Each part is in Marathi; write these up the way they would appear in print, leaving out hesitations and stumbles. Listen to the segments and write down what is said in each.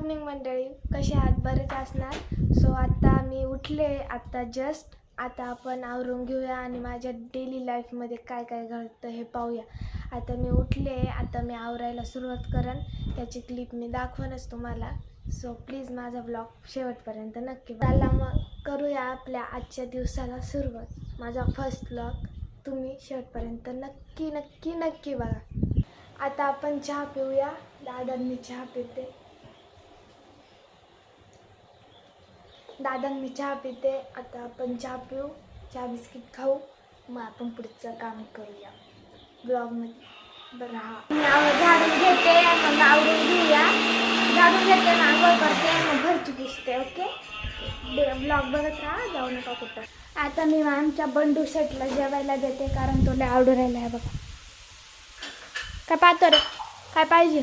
मॉर्निंग मंडळी, कसे आहात? बरेच असणार. सो आता मी उठले, आता जस्ट. आता आपण आवरून घेऊया आणि माझ्या डेली लाईफमध्ये काय काय घडतं हे पाहूया. आता मी उठले, आता मी आवरायला सुरुवात करेन. त्याची क्लिप मी दाखवणच तुम्हाला. सो प्लीज माझा ब्लॉग शेवटपर्यंत नक्की बघा. चला मग करूया आपल्या आजच्या दिवसाला सुरुवात. माझा फर्स्ट ब्लॉग तुम्ही शेवटपर्यंत नक्की नक्की नक्की बघा. आता आपण चहा पिऊया. दादांनी चहा पिते. मी चहा पिते. आता आपण चहा पिऊ, चहा बिस्किट खाऊ, मग आपण पुढचं काम करूया ब्लॉगमध्ये. बरं हा झाडून घेते, मग आवडून घेऊया. झाडून घेते, आंघोळ करते, मग घरची पुसते. ओके, ब्लॉग बघत राहा, जाऊ नका कुठं. आता मी आमच्या बंडू शेटला जेवायला देते, कारण तो लय आवडून राहिला आहे बघा. काय पाहतो रे, काय पाहिजे?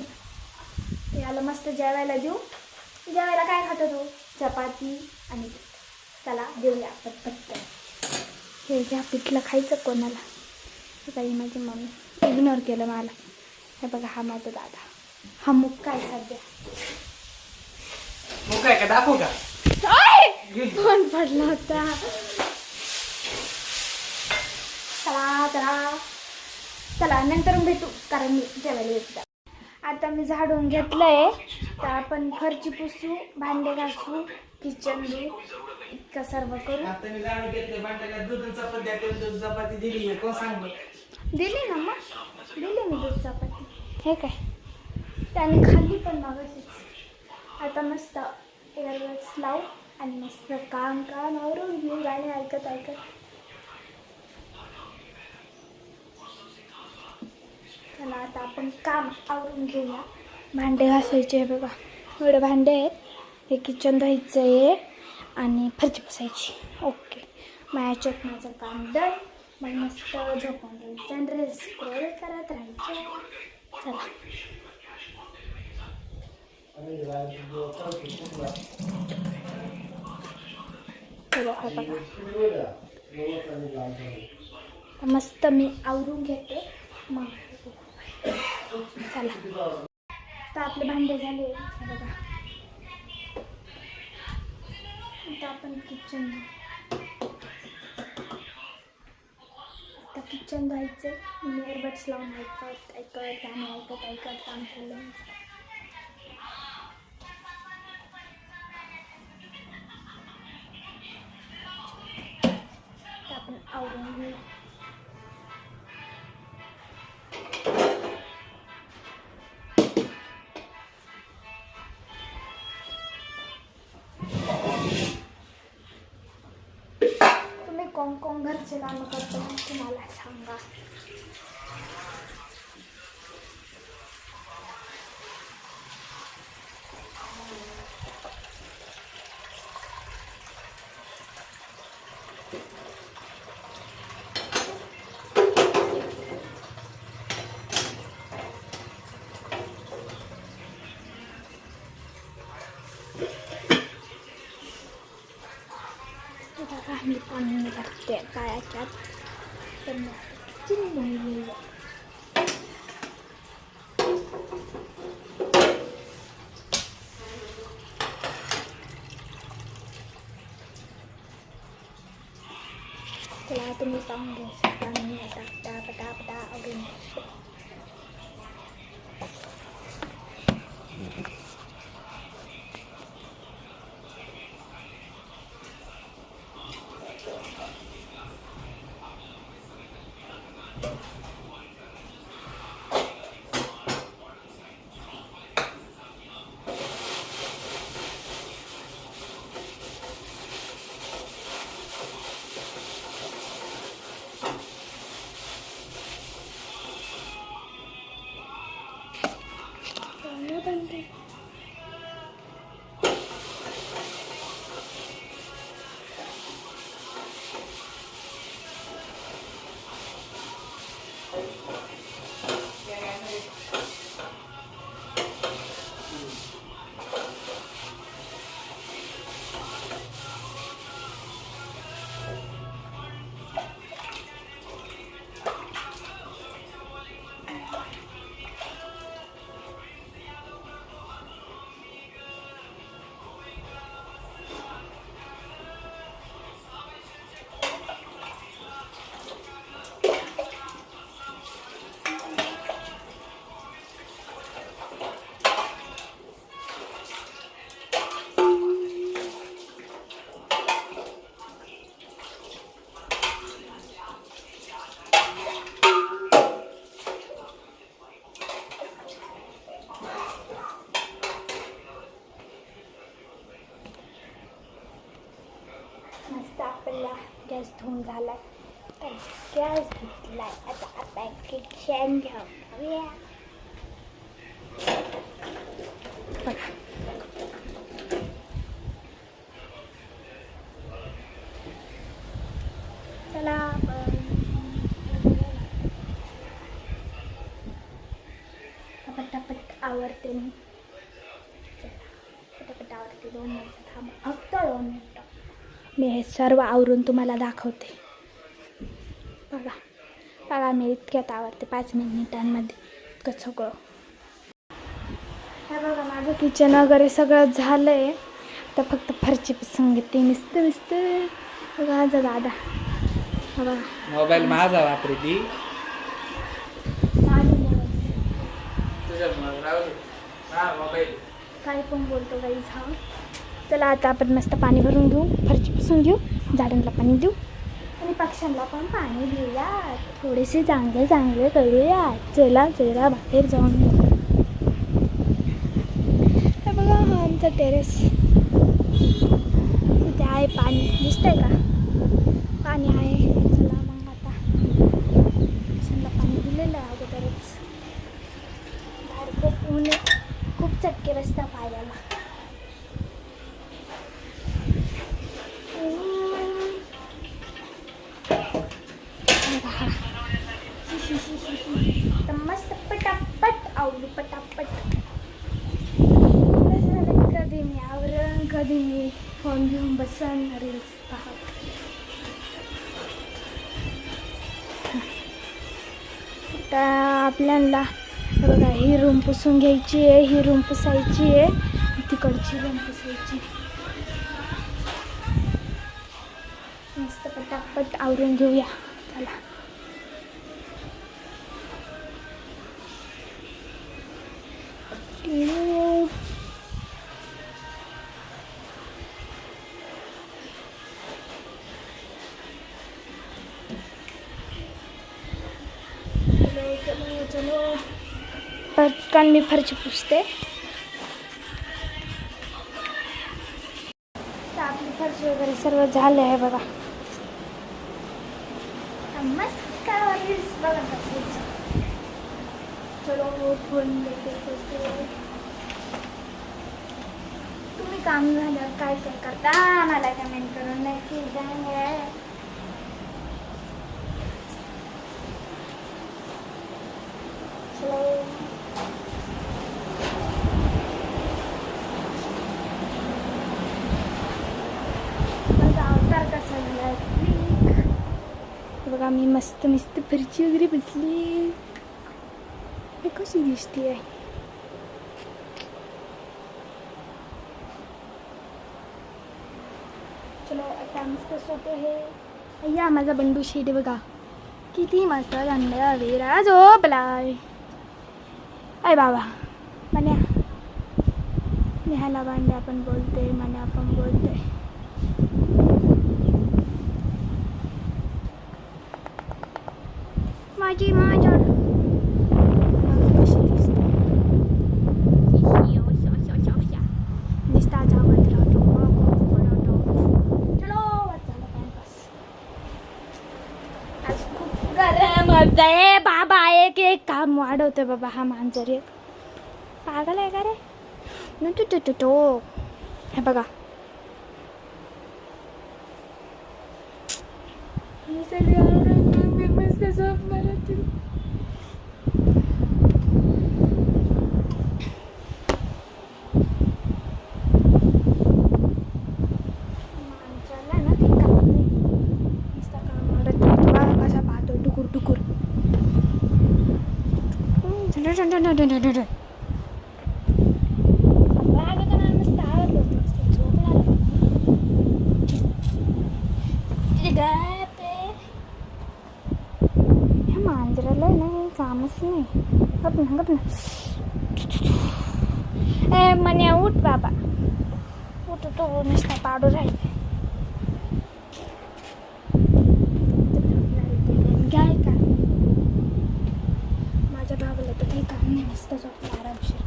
याला मस्त जेवायला देऊ. जेवायला काय खातो तू? चपाती आणि चला देऊया पटपट. हे घ्या, पिठलं खायचं कोणाला? हे काही माझी मम्मी इग्नोर केलं मला. हे बघा, हा माझा दादा. हा मुक काय सध्या काय का दाखवू का? फोन पडला होता. चला नंतर भेटू, कारण मी जेवायला येत. आता मी झाडून घेतलंय, तर आपण फरची पुसू, भांडे घासू, किचन धुऊ, इतकं सर्व करू. आता मी झाडून घेतले, भांड्याला दूध चपाती चपाती दिली. कोण सांग? दिली ना, मग दिली मी दूध चपाती. हे काय त्याने खाल्ली पण मागाशीच. आता मस्त एअरबड्स लावू आणि मस्त काम आवरून घेऊ, गाणे ऐकत ऐकत. चला आता आपण काम आवरून घेऊया. भांडे घासायचे आहे बघा, एवढे भांडे आहेत. हे किचन धुवायचं आहे आणि फरची पुसायची. ओके, माझ्यात माझं काम डन. मग मस्त झोपून घ्यायचं आणि रील्स स्क्रोल करत राहायचं. चला मस्त मी आवरून घेते, मग चला. तर आपले भांडे झाले बघा. आता आपण किचन धुवायचं. मी एअरबड्स लावून ऐकत गाणे ऐकत काम केलं. आपण आवरून घेऊ. तुम्ही कोण घरचे कामं करतो तुम्हाला सांगा. मी पाणी टाकते पायाच्यात, तर मस्त चिंबून. चला तुम्ही पाहून घ्या, पाणी टाकता पटापटा आवडून. चला गॅस धुवून झाला तर गॅस घेतलाय. आता पॅकेट शेण घ्यावूया. बघा चला पटापट आवडते मी. पटापट आवडते. 2 मिनिटं थांबा, फक्त 2 मिनिटं. मी हे सर्व आवरून तुम्हाला दाखवते. बघा बघा मी इतक्यात आवडते 5 मिनिटांमध्ये इतकं सगळं. हे बघा माझं किचन वगैरे सगळं झालं आहे. तर फक्त फरची पुसून घेते. मस्त बघा माझा दादा. बघा मोबाईल माझा वापरे ती तुझ्या मोबाईल काही पण बोलतो काही हा. चला आता आपण मस्त पाणी भरून घेऊ, फरची पुसून घेऊ, झाडांना पाणी देऊ आणि पक्ष्यांना पण पाणी देऊया. थोडेसे चांगले करूया. चला बाहेर जाऊन हे बघा हा आमचा टेरेस. इथे आहे पाणी, दिसतंय का? पाणी आहे. चला मग आता पक्ष्यांना पाणी दिलेलं आहे अगोदरच. बाहेर खूप ऊन आहे, खूप चटके बसतात पायाला. तर मस्त पटापट आवडू. पटापट कधी मी आवरण, कधी मी फोन घेऊन बसन रील्स पाहत. आता आपल्याला बघा ही रूम पुसून घ्यायची आहे, ही रूम पुसायची आहे, तिकडची रूम पुसायची. मस्त पटापट आवरून घेऊया. चला चलो पटकन मी फरची पुसते. तर आपली फरची वगैरे सर्व झालं आहे बघा. मस्त रील्स बघत असायचं. चलो फोन देते. तुम्ही काम झाल्यावर काय करता मला कमेंट करून नक्की सांगा. अवतार कसा झाला बघा. मी मस्त फरची वगैरे बसली. हे कशी दिसते आहे. चलो आता मस्त सोपे हे. या माझा बंडू शेड बघा किती मस्त थंड वेरा झोपलाय. अय बाबा मन्या नेहाला भांड्या पण बोलते, मन्या पण बोलते. माझी माझ्या कशी दिसते. दिसता जावत राहतो. चलो वाचायला टाइमपास. आज खूप गरम होतंय बाबा. एक काम वाढवतोय बाबा हा मांजर. एक पागल आहे का रे. तो हे बघा मस्त झोप मारत. माणसाला ना ते काम नाही. नुसतं काम वाढत राहतो. बघा कसा पाहतो टुकूर. मांजराला ना कामच नाही. गप ना. ए मन्या उठ बाबा. उठ तो नुसता पाडू राहिले. काय का माझ्या भावाला तर काही काम नाही. नुसतं झोपला आरामशीर.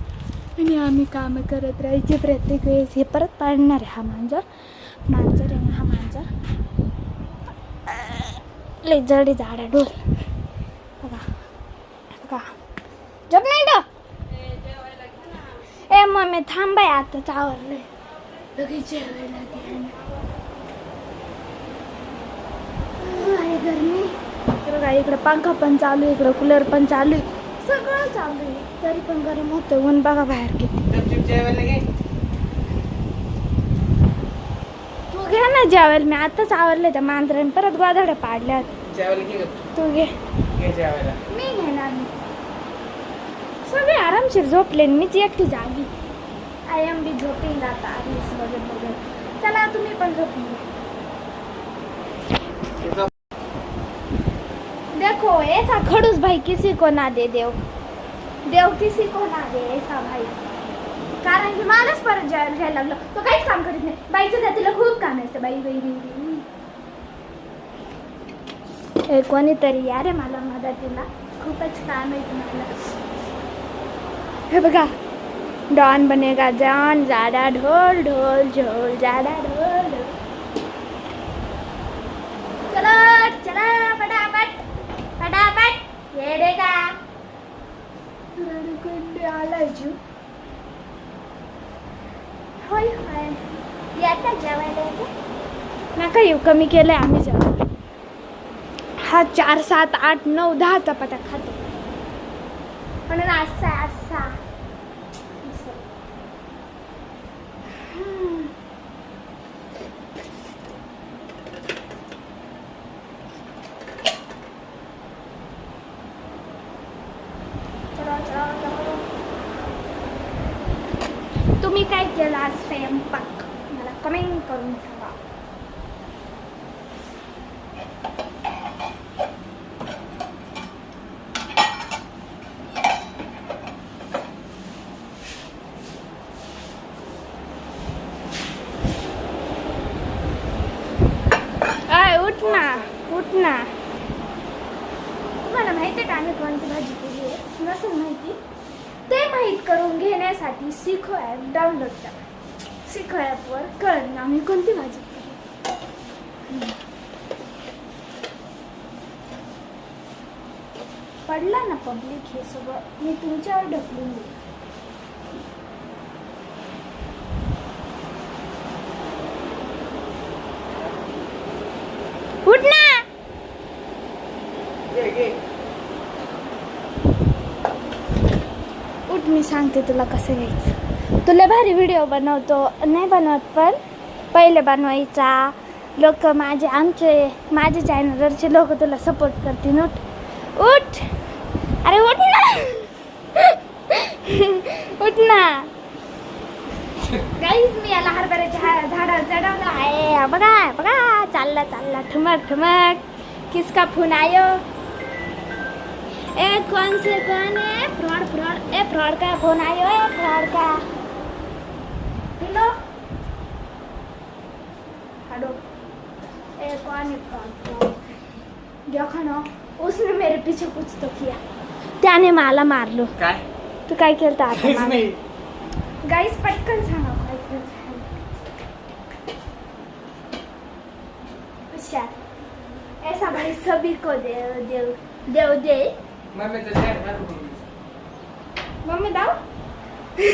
आणि आम्ही कामं करत राहायचे प्रत्येक वेळेस. हे परत पाडणार आहे हा मांजर आहे ना हा मांजर. लई जडी झाडा ढोल बघा बघा झोप नाही ड ए मम्मी थांबाय आता आवरलंय लगेच जेवायला आहे गरमी बघा इकडं पंखा पण चालू आहे इकडं कूलर पण चालू आहे सगळं चालू आहे तरी पण गरम होतं ऊन बघा बाहेर किती जेवायला घे. तू घे ना जेवायला मी आताच आवरले त्या मांजराने परत गोधड्या पाडल्यात जेवायला घे गं. तू घे घे जेवायला. मी घेणार नाही सगळे आरामशीर झोपले आणि मीच एकटी जागी आय एम बी झोपेल आता आलीस वगैरे वगैरे चला तुम्ही पण झोपून घ्या. देखो ऐसा खड़ूस भाई किसी को ना दे देव देव किसी को ना दे ऐसा भाई कारण की मलाच परत जेवायला घ्यायला लागलं तो काहीच काम करीत नाही बाईचं जातीला खूप काम असतं बाई बाई बाई बाई कोणीतरी या रे मला मदतीला खूपच काम आहे तुम्हाला हे बघा डॉन बनेगा जान जाडा ढोल ढोल झोल जाडा ढोल ढोल चलो चला फटाफट फटाफट येडे का रडकुंडे आला जीव होय होय येता जेवायला येते नका येऊ कमी केलंय आम्ही जेवण हा 4 7 8 9 10 चपात्या खातो पण असा असा तुम्ही काय केलं आज स्वयंपाक मला कमेंट करून सांगा उठ ना तुम्हाला माहिती आहे का आम्ही कोणती भाजी केली आहे नसेल माहिती ते माहीत करून घेण्यासाठी सिखो ॲप डाउनलोड करा सिखो ॲपवर कळलं ना आम्ही कोणती भाजी केली पडला ना पब्लिक हे सगळं मी तुमच्यावर ढकलून देईन उठ ना उठ मी सांगते तुला कसं घ्यायचं तुला भारी व्हिडिओ बनवतो नाही बनवत पण पहिले बनवायचा लोक माझे चॅनलवरचे लोक तुला सपोर्ट करतील उठ उठ अरे उठ ना उठ ना गाईज मी याला हरभऱ्याच्या झाडावर चढवलं आहे बघा बघा चालला चालला ठुमक ठुमक किसका फोन आयो ए कौन है फ्रॉड का फोन आयो है फ्रॉड का हेलो हेलो ए कौन है फ्रॉड देखो ना उसने मेरे पीछे कुछ तो किया त्याने मला मारलो काय तू काय केलं आता काहीच नाही. गाईस पटकन सांगा काय केलं हुशार ऐसा भाई सभी को दे मम्मी तर जेवायला घाल. मम्मी दाव दे.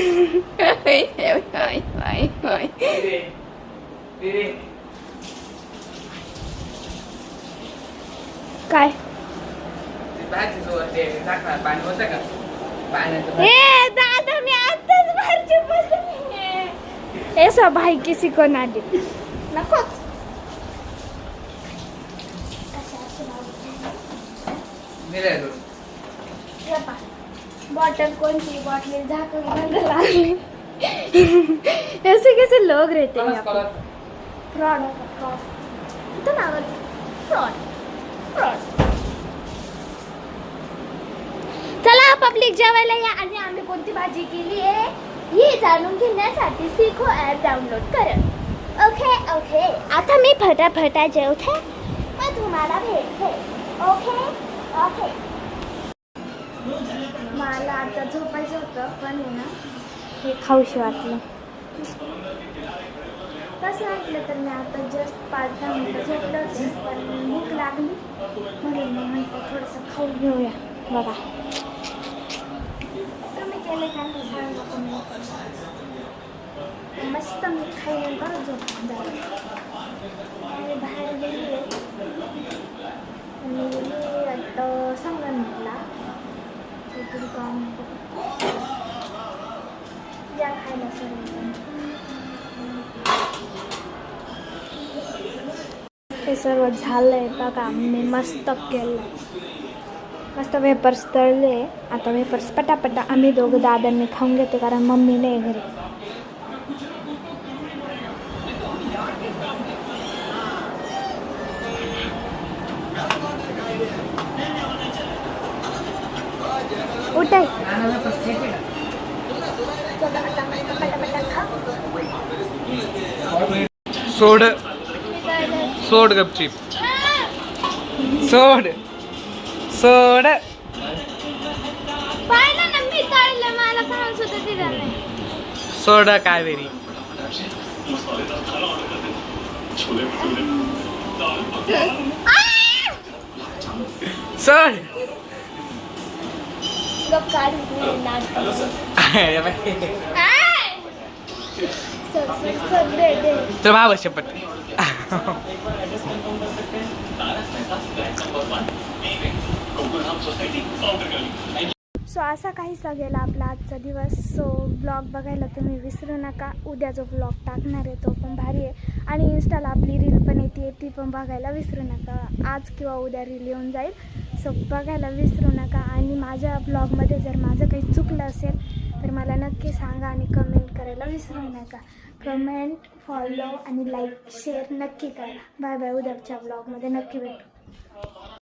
दे. काय ते भाजी सोबत ते टाकणार पाणी होतं का पाण्याचं ए दादा मी आताच बाहेरची बसली ऐसा भाई किसी को ना दे नकोच दिलंय तो. बॉटल कोणती बॉटल झाकण बंद लागली ऐसे कैसे लोग रहते हैं कोणाच कॉलर? फ्रॉड होता फ्रॉड इथं नावाचं फ्रॉड फ्रॉड चला पब्लिक जेवायला या आणि आम्ही कोणती भाजी केली आहे हे जाणून घेण्यासाठी सिखो ॲप डाउनलोड करा ओके ओके आता मी फटाफटा जेवते मग तुम्हाला भेटते ओके ओके मला आता झोपायचं होतं पण आहे ना हे खाऊशी वाटलं तसं ऐकलं तर मी आता जस्ट 5-10 मिनटं झोपले होते, पण भूक लागली म्हणून मग म्हटलं थोडंसं खाऊन घेऊया. बघा तुम्ही केले काय नाही सांगा कमेंट करून. मस्त मी खाईन परत झोपून जाईल. आणि बाहेर गेली आहे आणि गेली आता संगमनेरला काहीतरी काम या खायला सर्वजण. हे सर्व झालंय बघा. मी मस्त केलंय, मस्त वेपर्स तळले. आता वेपर्स पटापटा आम्ही दोघं दादांनी खाऊन घेतो कारण मम्मी नाही घरी. उठाय सोड सोड गपचीप सोड सोड. पाहिलं ना मी तळलं, मला खाऊन सुद्धा दिलं नाही. सोड कावेरी. सोड. गप काढीत नाही नाटक. सर दे दे. तर भाव शपथ. सो असा काहीसा गेला आपला आजचा दिवस. सो ब्लॉग बघायला तुम्ही विसरू नका. उद्या जो ब्लॉग टाकणार आहे तो पण भारी आहे आणि इन्स्टाला आपली रील पण येते, ती पण बघायला विसरू नका. आज किंवा उद्या रील येऊन जाईल, सो बघायला विसरू नका. आणि माझ्या ब्लॉगमध्ये जर माझं काही चुकलं असेल तर मला नक्की सांगा आणि कमेंट करायला विसरू नका. कमेंट, फॉलो आणि लाईक शेअर नक्की करा. Bye bye. उद्याच्या ब्लॉगमध्ये नक्की भेटू.